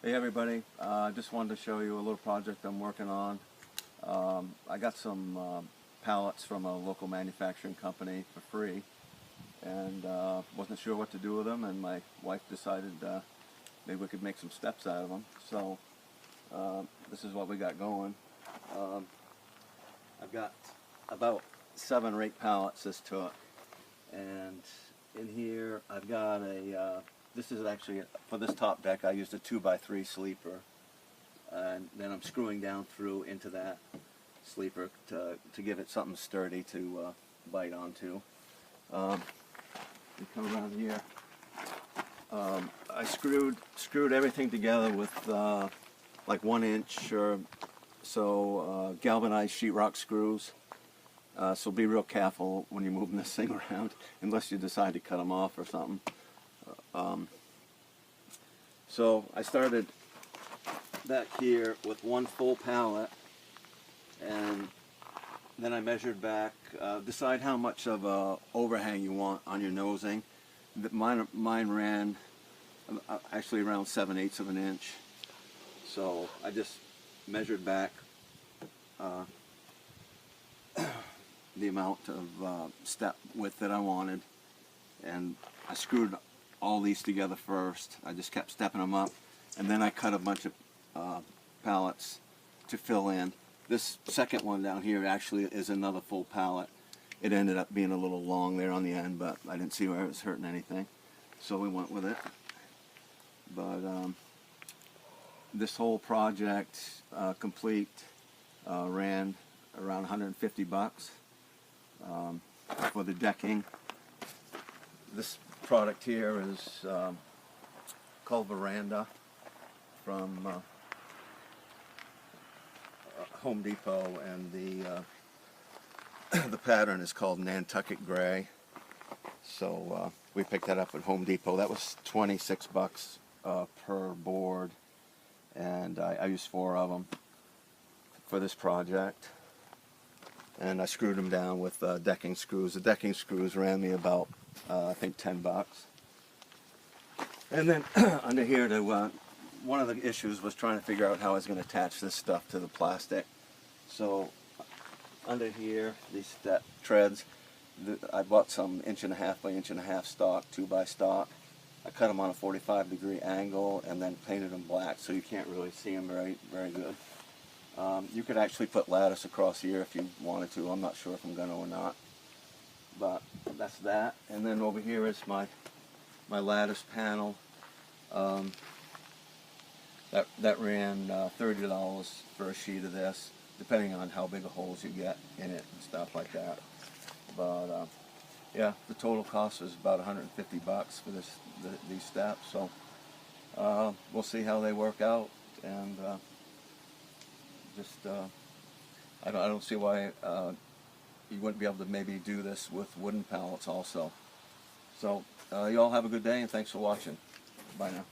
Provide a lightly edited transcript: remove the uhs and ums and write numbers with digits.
Hey everybody, I just wanted to show you a little project I'm working on. I got some pallets from a local manufacturing company for free, and wasn't sure what to do with them, and my wife decided maybe we could make some steps out of them. So this is what we got going. I've got about 7 or 8 pallets this took, and in here I've got a this is actually, for this top deck, I used a 2x3 sleeper, and then I'm screwing down through into that sleeper to give it something sturdy to bite onto. You come around here. I screwed everything together with like 1 inch or so galvanized sheetrock screws. So be real careful when you're moving this thing around, unless you decide to cut them off or something. So I started back here with 1 full pallet, and then I measured back. Decide how much of a overhang you want on your nosing. Mine ran actually around 7/8 of an inch. So I just measured back the amount of step width that I wanted, and I screwed all these together first. I just kept stepping them up, and then I cut a bunch of pallets to fill in. This second one down here actually is another full pallet. It ended up being a little long there on the end, but I didn't see where it was hurting anything, so we went with it. But this whole project complete ran around 150 bucks for the decking. This product here is called Veranda from Home Depot, and the pattern is called Nantucket Gray. So we picked that up at Home Depot. That was 26 bucks per board, and I used 4 of them for this project. And I screwed them down with decking screws. The decking screws ran me about I think 10 bucks. And then under here, one of the issues was trying to figure out how I was going to attach this stuff to the plastic. So under here, these step treads, I bought some 1.5 by 1.5 stock, 2x stock. I cut them on a 45-degree angle and then painted them black, so you can't really see them very good. You could actually put lattice across here if you wanted to. I'm not sure if I'm going to or not. But that's that. And then over here is my lattice panel. That ran $30 for a sheet of this, depending on how big of holes you get in it and stuff like that. But yeah, the total cost was about 150 bucks for these steps. So we'll see how they work out, and I don't see why you wouldn't be able to maybe do this with wooden pallets also. So you all have a good day, and thanks for watching. Bye now.